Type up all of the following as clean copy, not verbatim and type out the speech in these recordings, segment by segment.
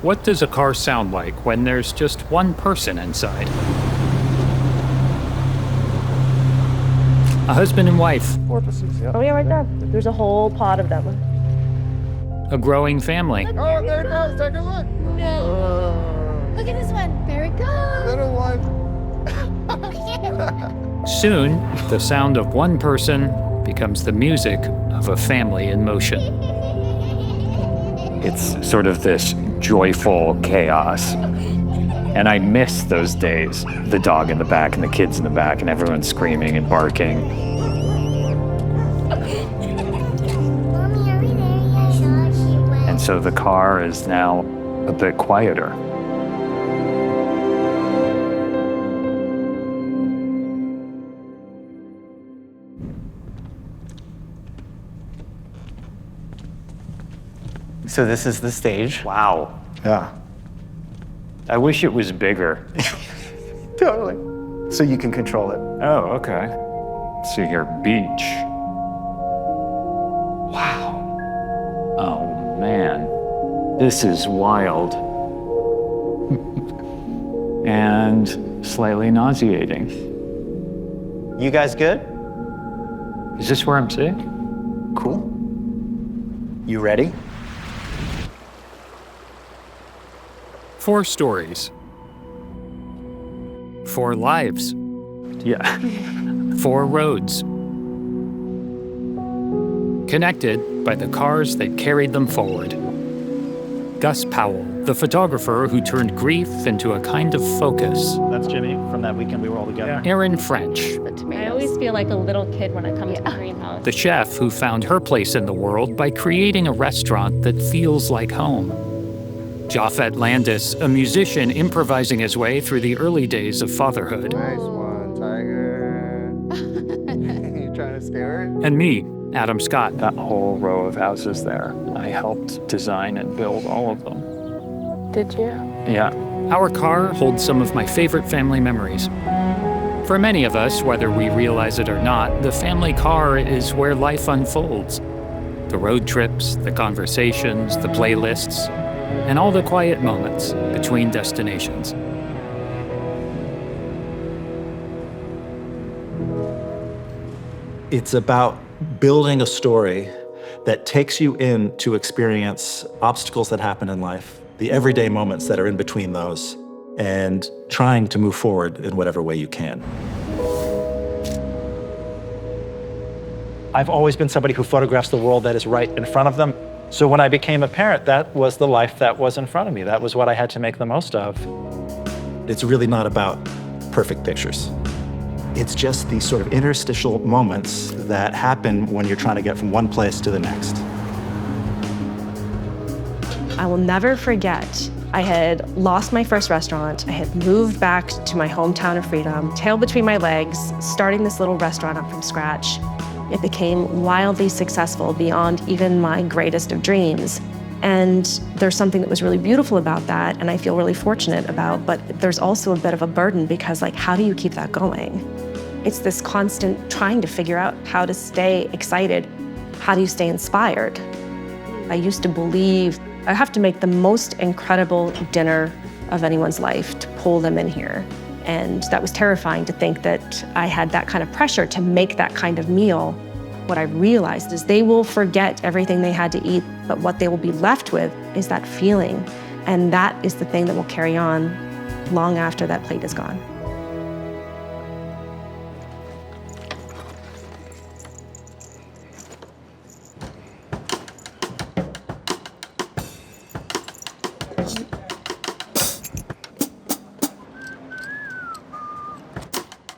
What does a car sound like when there's just one person inside? A husband and wife. Porpoises, yeah. Oh yeah, right there. There's a whole pod of them. A growing family. Oh, there it goes. Take a look. No. Look at this one. There it goes. Little one. Soon, the sound of one person becomes the music of a family in motion. It's sort of this joyful chaos. And I miss those days. The dog in the back and the kids in the back and everyone screaming and barking. Mommy, are we there yet? She went. And so the car is now a bit quieter. So this is the stage. Wow. Yeah. I wish it was bigger. Totally. So you can control it. Oh, okay. Let's see here, beach. Wow. Oh, man. This is wild. And slightly nauseating. You guys good? Is this where I'm sitting? Cool. You ready? 4 stories. 4 lives. Yeah. 4 roads. Connected by the cars that carried them forward. Gus Powell, the photographer who turned grief into a kind of focus. That's Jimmy from that weekend we were all together. Erin French, I always feel like a little kid when I come to the greenhouse. the chef who found her place in the world by creating a restaurant that feels like home. Jahphet Landis, a musician improvising his way through the early days of fatherhood. Nice one, Tiger. You trying to scare it? And me, Adam Scott. That whole row of houses there, I helped design and build all of them. Did you? Yeah. Our car holds some of my favorite family memories. For many of us, whether we realize it or not, the family car is where life unfolds. The road trips, the conversations, the playlists, and all the quiet moments between destinations. It's about building a story that takes you in to experience obstacles that happen in life, the everyday moments that are in between those, and trying to move forward in whatever way you can. I've always been somebody who photographs the world that is right in front of them. So when I became a parent, that was the life that was in front of me. That was what I had to make the most of. It's really not about perfect pictures. It's just these sort of interstitial moments that happen when you're trying to get from one place to the next. I will never forget, I had lost my first restaurant. I had moved back to my hometown of freedom, tail between my legs, starting this little restaurant up from scratch. It became wildly successful beyond even my greatest of dreams. And there's something that was really beautiful about that, and I feel really fortunate about, but there's also a bit of a burden because, like, how do you keep that going? It's this constant trying to figure out how to stay excited. How do you stay inspired? I used to believe I have to make the most incredible dinner of anyone's life to pull them in here. And that was terrifying to think that I had that kind of pressure to make that kind of meal. What I realized is they will forget everything they had to eat, but what they will be left with is that feeling. And that is the thing that will carry on long after that plate is gone.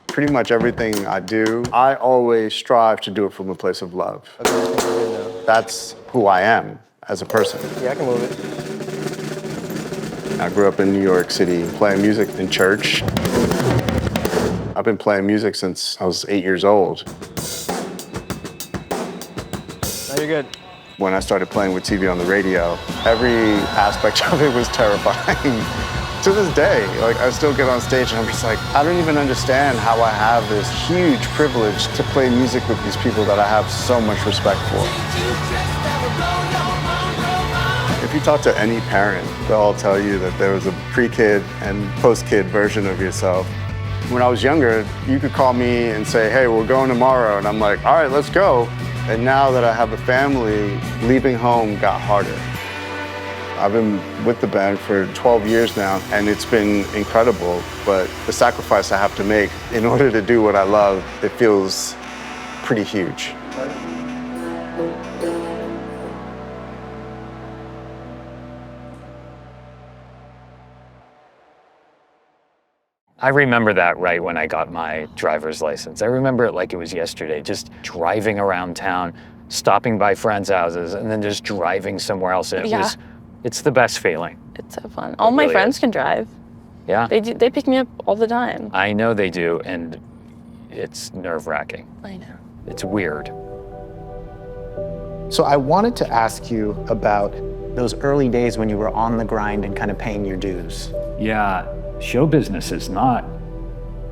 Pretty much everything I do, I always strive to do it from a place of love. That's who I am as a person. Yeah, I can move it. I grew up in New York City playing music in church. I've been playing music since I was 8 years old. No, you're good. When I started playing with TV on the radio, every aspect of it was terrifying. To this day, like, I still get on stage and I'm just like, I don't even understand how I have this huge privilege to play music with these people that I have so much respect for. If If you talk to any parent, they'll all tell you that there was a pre-kid and post-kid version of yourself. When I was younger, you could call me and say, hey, we're going tomorrow. And I'm like, all right, let's go. And now that I have a family, leaving home got harder. I've been with the band for 12 years now, and it's been incredible. But the sacrifice I have to make in order to do what I love, it feels pretty huge. I remember that right when I got my driver's license. I remember it like it was yesterday, just driving around town, stopping by friends' houses, and then just driving somewhere else. And it's the best feeling. It's so fun. All my friends can drive. Yeah. They pick me up all the time. I know they do, and it's nerve-wracking. I know. It's weird. So I wanted to ask you about those early days when you were on the grind and kind of paying your dues. Yeah, show business is not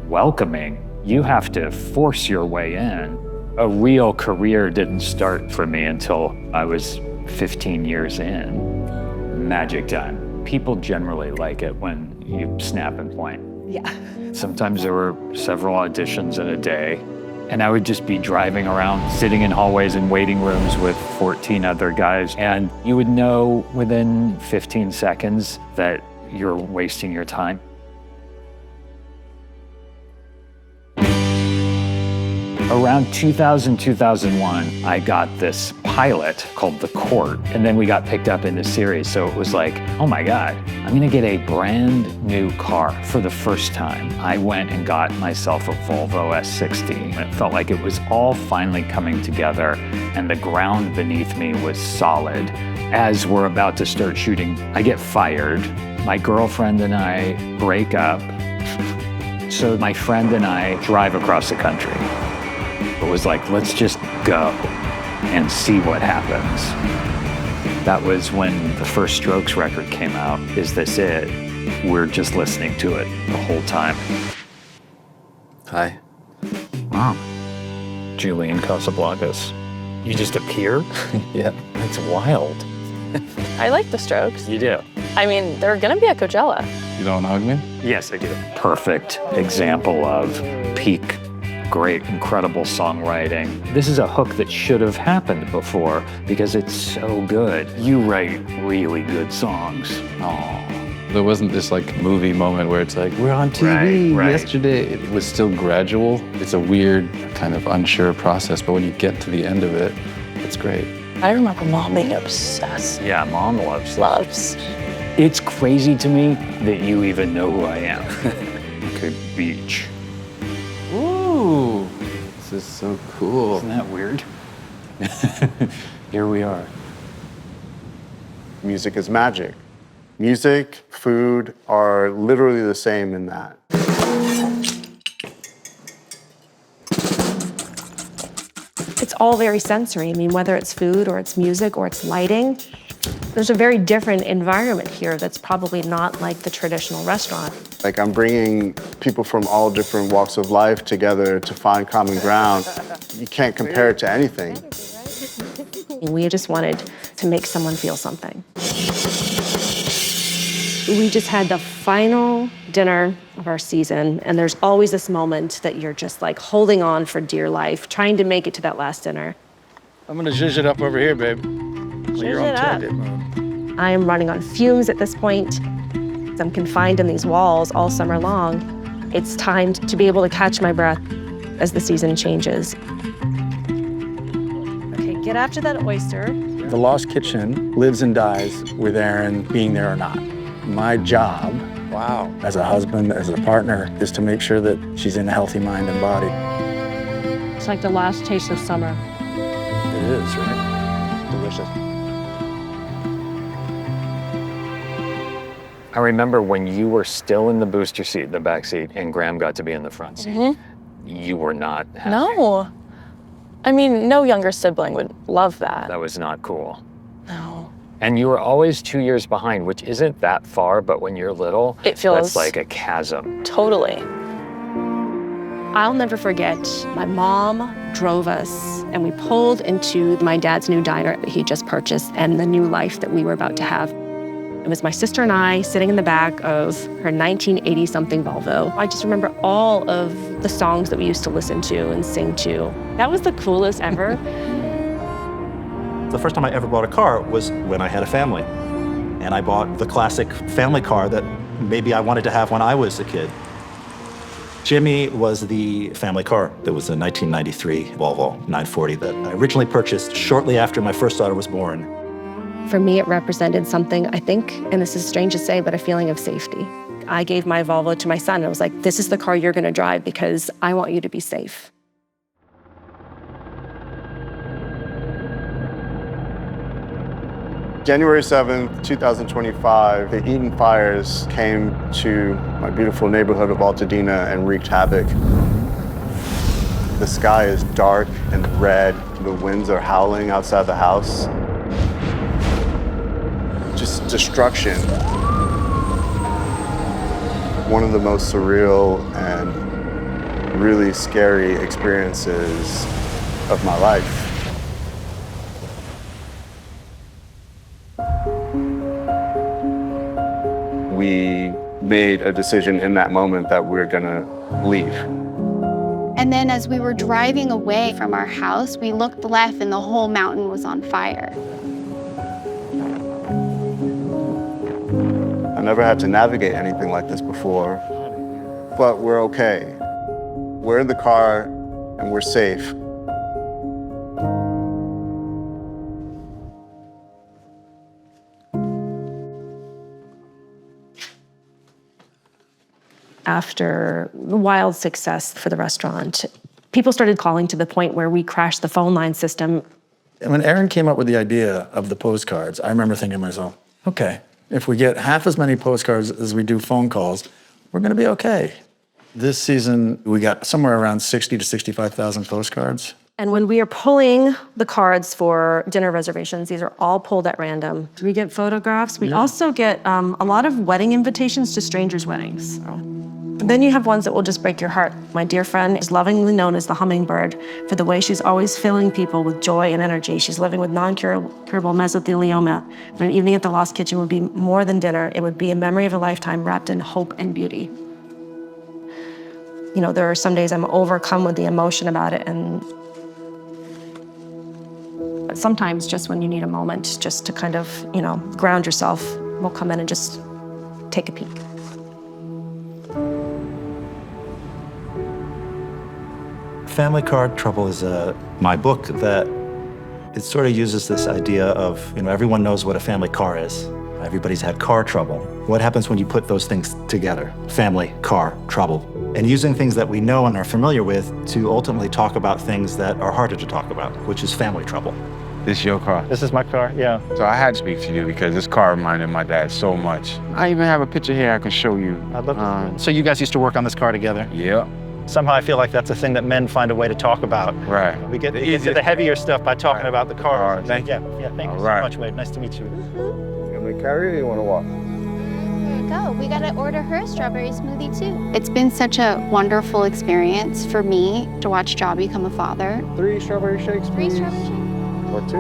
welcoming. You have to force your way in. A real career didn't start for me until I was 15 years in. Magic time. People generally like it when you snap and point. Yeah. Sometimes there were several auditions in a day, and I would just be driving around, sitting in hallways and waiting rooms with 14 other guys, and you would know within 15 seconds that you're wasting your time. Around 2000, 2001, I got this pilot called The Court, and then we got picked up in the series. So it was like, oh my God, I'm gonna get a brand new car for the first time. I went and got myself a Volvo S60. It felt like it was all finally coming together, and the ground beneath me was solid. As we're about to start shooting, I get fired. My girlfriend and I break up. So my friend and I drive across the country. It was like, let's just go and see what happens. That was when the first Strokes record came out. Is This It? We're just listening to it the whole time. Hi. Wow. Julian Casablancas. You just appear? Yeah. It's wild. I like the Strokes. You do? I mean, they're gonna be at Coachella. You don't hug me? Yes, I do. Perfect example of peak, great, incredible songwriting. This is a hook that should have happened before because it's so good. You write really good songs. Oh. There wasn't this like movie moment where it's like, we're on TV Right. yesterday. It was still gradual. It's a weird, kind of unsure process, but when you get to the end of it, it's great. I remember Mom being obsessed. Yeah, Mom loves. Loves. It's crazy to me that you even know who I am. Okay, Beach. Ooh, this is so cool. Isn't that weird? Here we are. Music is magic. Music, food are literally the same in that. It's all very sensory. I mean, whether it's food or it's music or it's lighting, there's a very different environment here that's probably not like the traditional restaurant. Like I'm bringing people from all different walks of life together to find common ground. You can't compare it to anything. We just wanted to make someone feel something. We just had the final dinner of our season, and there's always this moment that you're just like holding on for dear life, trying to make it to that last dinner. I'm gonna zhuzh it up over here, babe. Zhuzh it up. I am running on fumes at this point. I'm confined in these walls all summer long. It's time to be able to catch my breath as the season changes. Okay, get after that oyster. The Lost Kitchen lives and dies with Erin being there or not. My job, as a husband, as a partner, is to make sure that she's in a healthy mind and body. It's like the last taste of summer. It is, right? Delicious. I remember when you were still in the booster seat, the back seat, and Graham got to be in the front seat. You were not happy. No. I mean, no younger sibling would love that. That was not cool. No. And you were always 2 years behind, which isn't that far, but when you're little, It feels that's like a chasm. Totally. I'll never forget, my mom drove us and we pulled into my dad's new diner that he just purchased and the new life that we were about to have. It was my sister and I sitting in the back of her 1980-something Volvo. I just remember all of the songs that we used to listen to and sing to. That was the coolest ever. The first time I ever bought a car was when I had a family. And I bought the classic family car that maybe I wanted to have when I was a kid. Jimmy was the family car. It was a 1993 Volvo 940 that I originally purchased shortly after my first daughter was born. For me, it represented something, I think, and this is strange to say, but a feeling of safety. I gave my Volvo to my son. I was like, this is the car you're gonna drive because I want you to be safe. January 7th, 2025, the Eaton fires came to my beautiful neighborhood of Altadena and wreaked havoc. The sky is dark and red. The winds are howling outside the house. Just destruction. One of the most surreal and really scary experiences of my life. We made a decision in that moment that we're gonna leave. And then as we were driving away from our house, we looked left and the whole mountain was on fire. I never had to navigate anything like this before, but we're okay. We're in the car and we're safe. After wild success for the restaurant, people started calling to the point where we crashed the phone line system. And when Erin came up with the idea of the postcards, I remember thinking to myself, okay, if we get half as many postcards as we do phone calls, we're gonna be okay. This season, we got somewhere around 60 to 65,000 postcards. And when we are pulling the cards for dinner reservations, these are all pulled at random. We get photographs. We also get a lot of wedding invitations to strangers' weddings. Then you have ones that will just break your heart. My dear friend is lovingly known as the hummingbird for the way she's always filling people with joy and energy. She's living with non-curable mesothelioma. But an evening at the Lost Kitchen would be more than dinner. It would be a memory of a lifetime wrapped in hope and beauty. You know, there are some days I'm overcome with the emotion about it, and sometimes just when you need a moment just to kind of, you know, ground yourself, we'll come in and just take a peek. Family Car Trouble is my book that it sort of uses this idea of, you know, everyone knows what a family car is. Everybody's had car trouble. What happens when you put those things together? Family, car, trouble. And using things that we know and are familiar with to ultimately talk about things that are harder to talk about, which is family trouble. This is your car? This is my car, yeah. So I had to speak to you because this car reminded my dad so much. I even have a picture here I can show you. I'd love to. So you guys used to work on this car together? Yeah. Somehow I feel like that's a thing that men find a way to talk about. Right. We get into the heavier stuff by talking about the car. Thank you. Yeah, thank you so much, Wade. Nice to meet you. You want me to carry or you want to walk? There you go. We gotta order her a strawberry smoothie too. It's been such a wonderful experience for me to watch Jaw become a father. 3 strawberry shakes, please. 3 strawberry shakes. Or 2.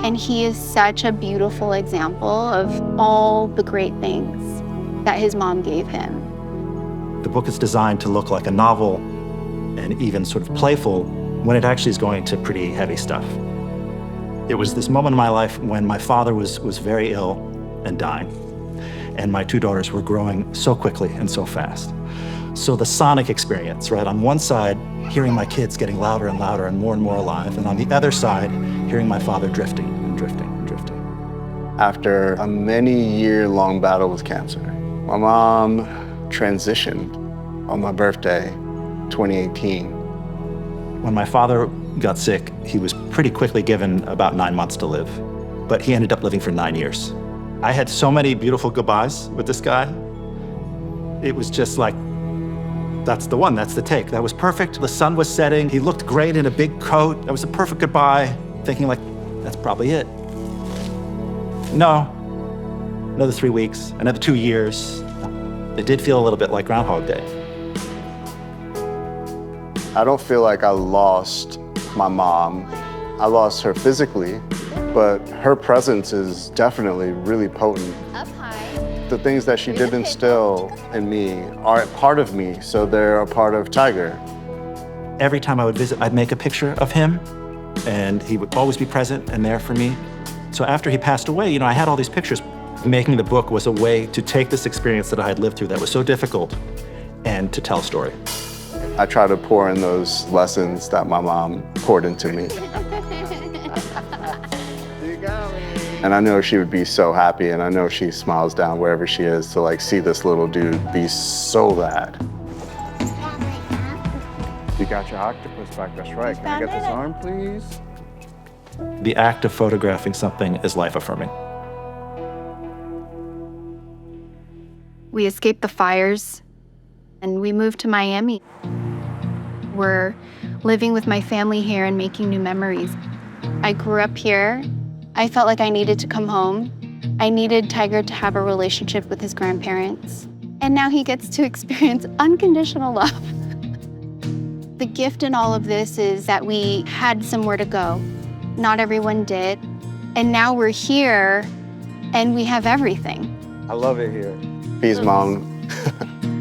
And he is such a beautiful example of all the great things that his mom gave him. The book is designed to look like a novel and even sort of playful when it actually is going to pretty heavy stuff. It was this moment in my life when my father was very ill and dying, and my 2 daughters were growing so quickly and so fast. So the sonic experience, right? On one side, hearing my kids getting louder and louder and more alive, and on the other side, hearing my father drifting and drifting and drifting. After a many-year-long battle with cancer, my mom transitioned on my birthday, 2018. When my father got sick, he was pretty quickly given about 9 months to live, but he ended up living for 9 years. I had so many beautiful goodbyes with this guy. It was just like, that's the one, that's the take. That was perfect. The sun was setting. He looked great in a big coat. That was a perfect goodbye. Thinking like, that's probably it. No, another 3 weeks, another 2 years. It did feel a little bit like Groundhog Day. I don't feel like I lost my mom. I lost her physically, but her presence is definitely really potent. Up high. The things that she did instill in me are a part of me, so they're a part of Tiger. Every time I would visit, I'd make a picture of him, and he would always be present and there for me. So after he passed away, I had all these pictures. Making the book was a way to take this experience that I had lived through that was so difficult and to tell a story. I try to pour in those lessons that my mom poured into me. And I know she would be so happy, and I know she smiles down wherever she is to see this little dude be so bad. You got your octopus back, that's right. Can I get this arm, please? The act of photographing something is life-affirming. We escaped the fires and we moved to Miami. We're living with my family here and making new memories. I grew up here. I felt like I needed to come home. I needed Tiger to have a relationship with his grandparents. And now he gets to experience unconditional love. The gift in all of this is that we had somewhere to go. Not everyone did. And now we're here and we have everything. I love it here. Bee's mom,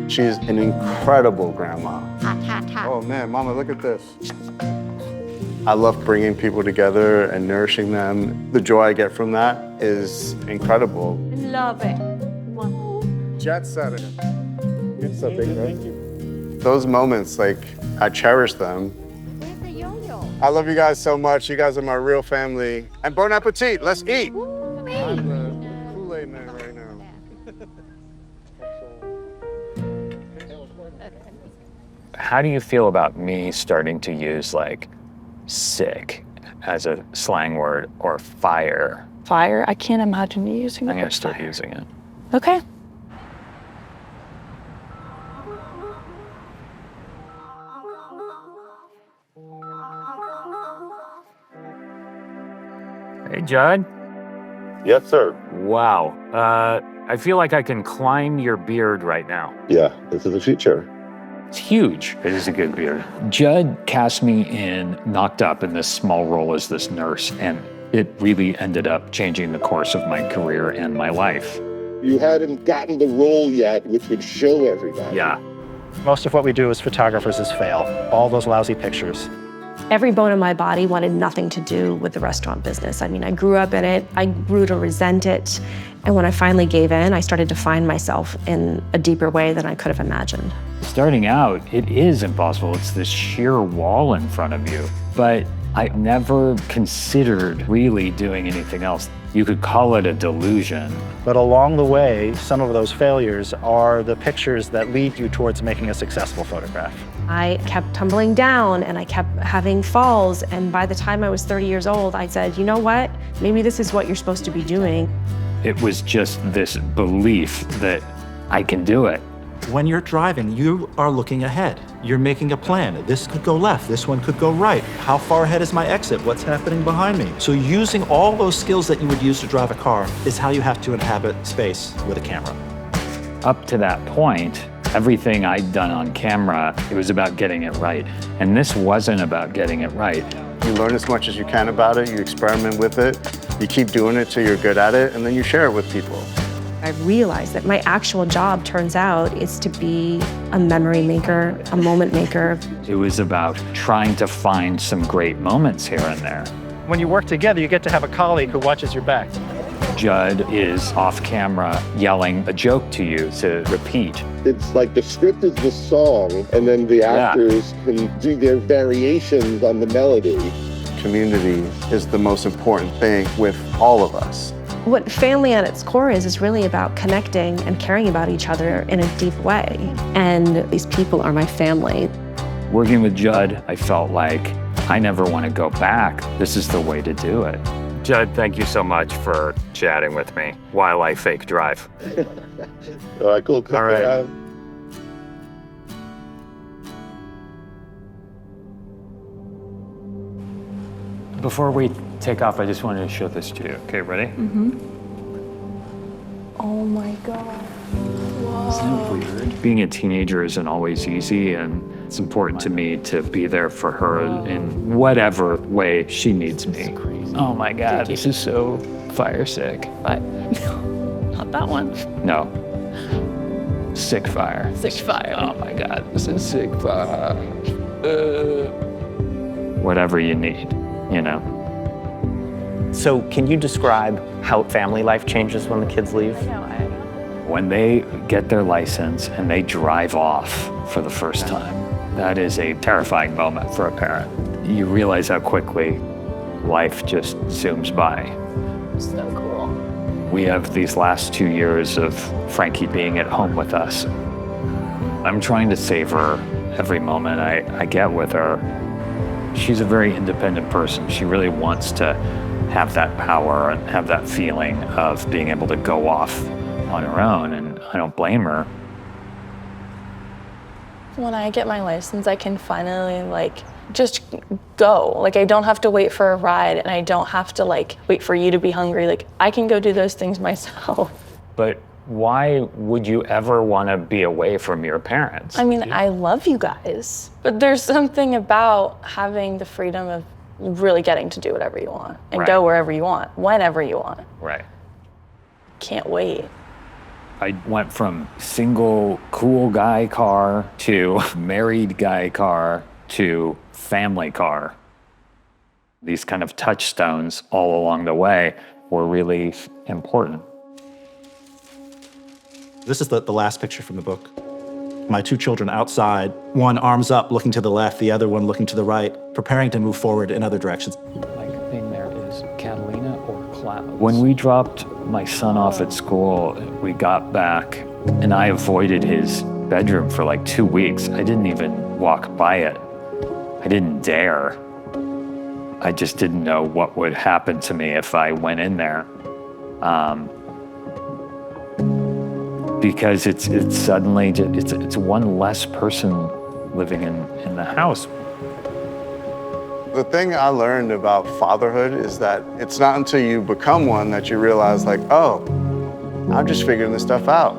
she's an incredible grandma. Oh man, Mama, look at this. I love bringing people together and nourishing them. The joy I get from that is incredible. Love it. Jet setter. It's so big, right? Those moments, I cherish them. I love you guys so much. You guys are my real family. And bon appetit, let's eat. I'm the Kool-Aid man right now. How do you feel about me starting to use sick as a slang word or fire? Fire? I can't imagine you using it. I'm gonna start using it. Okay. Hey, Judd. Yes, sir. Wow. I feel like I can climb your beard right now. Yeah, this is the future. It's huge. It is a good beard. Judd cast me in Knocked Up in this small role as this nurse, and it really ended up changing the course of my career and my life. You hadn't gotten the role yet, which would show everybody. Yeah. Most of what we do as photographers is fail. All those lousy pictures. Every bone in my body wanted nothing to do with the restaurant business. I mean, I grew up in it. I grew to resent it. And when I finally gave in, I started to find myself in a deeper way than I could have imagined. Starting out, it is impossible. It's this sheer wall in front of you. But I never considered really doing anything else. You could call it a delusion. But along the way, some of those failures are the pictures that lead you towards making a successful photograph. I kept tumbling down and I kept having falls. And by the time I was 30 years old, I said, you know what? Maybe this is what you're supposed to be doing. It was just this belief that I can do it. When you're driving, you are looking ahead. You're making a plan. This could go left, this one could go right. How far ahead is my exit? What's happening behind me? So using all those skills that you would use to drive a car is how you have to inhabit space with a camera. Up to that point, everything I'd done on camera, it was about getting it right. And this wasn't about getting it right. You learn as much as you can about it, you experiment with it, you keep doing it till you're good at it, and then you share it with people. I realized that my actual job, turns out, is to be a memory maker, a moment maker. It was about trying to find some great moments here and there. When you work together, you get to have a colleague who watches your back. Judd is off camera yelling a joke to you to repeat. It's like the script is the song, and then the actors can do their variations on the melody. Community is the most important thing with all of us. What family at its core is really about connecting and caring about each other in a deep way. And these people are my family. Working with Judd, I felt like I never want to go back. This is the way to do it. Judd, thank you so much for chatting with me while I fake drive. All right, cool. All right. Before we take off, I just wanted to show this to you. Okay, ready? Mm-hmm. Oh my God. Whoa. Isn't it weird? Being a teenager isn't always easy, and It's important to me to be there for her in whatever way she needs me. Oh my God, this is so fire sick. But not that one. No. Sick fire. Sick fire. Oh my God, this is sick fire. Whatever you need, you know. So can you describe how family life changes when the kids leave? When they get their license and they drive off for the first time, that is a terrifying moment for a parent. You realize how quickly life just zooms by. So cool. We have these last 2 years of Frankie being at home with us. I'm trying to savor every moment I get with her. She's a very independent person. She really wants to have that power and have that feeling of being able to go off on her own, and I don't blame her. When I get my license, I can finally just go. I don't have to wait for a ride, and I don't have to wait for you to be hungry. I can go do those things myself. But why would you ever want to be away from your parents? I mean, I love you guys, but there's something about having the freedom of really getting to do whatever you want and go wherever you want, whenever you want. Right. Can't wait. I went from single cool guy car to married guy car to family car. These kind of touchstones all along the way were really important. This is the last picture from the book. My 2 children outside, one arms up looking to the left, the other one looking to the right, preparing to move forward in other directions. Thing there is Catalina or clouds. When we dropped my son off at school, we got back and I avoided his bedroom for 2 weeks. I didn't even walk by it. I didn't dare. I just didn't know what would happen to me if I went in there. Because it's suddenly, it's one less person living in the house. The thing I learned about fatherhood is that it's not until you become one that you realize oh, I'm just figuring this stuff out.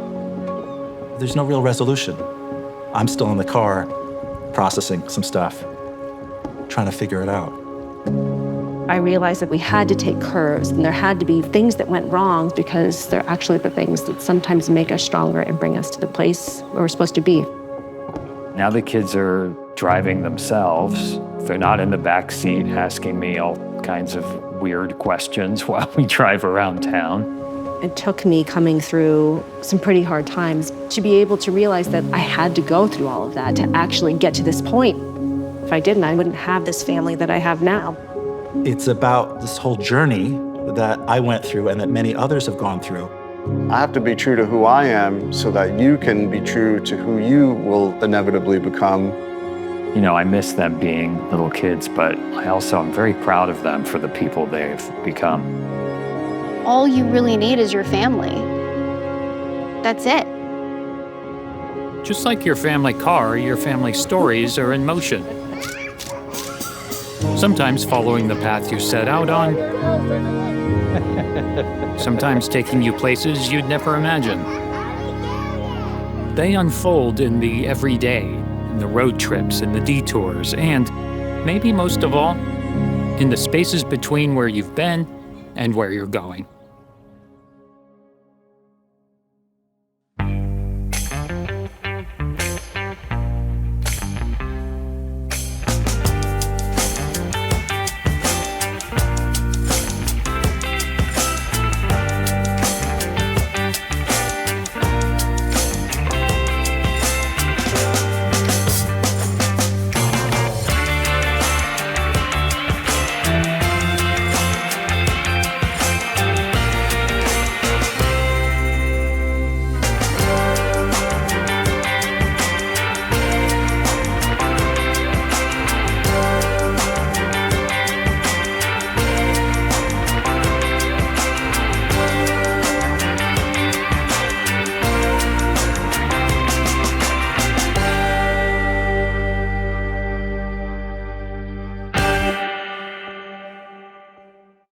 There's no real resolution. I'm still in the car, processing some stuff, trying to figure it out. I realized that we had to take curves and there had to be things that went wrong because they're actually the things that sometimes make us stronger and bring us to the place where we're supposed to be. Now the kids are driving themselves. They're not in the back seat asking me all kinds of weird questions while we drive around town. It took me coming through some pretty hard times to be able to realize that I had to go through all of that to actually get to this point. If I didn't, I wouldn't have this family that I have now. It's about this whole journey that I went through and that many others have gone through. I have to be true to who I am so that you can be true to who you will inevitably become. You know, I miss them being little kids, but I also am very proud of them for the people they've become. All you really need is your family. That's it. Just like your family car, your family stories are in motion. Sometimes following the path you set out on. Sometimes taking you places you'd never imagine. They unfold in the everyday, in the road trips and the detours, and maybe most of all, in the spaces between where you've been and where you're going.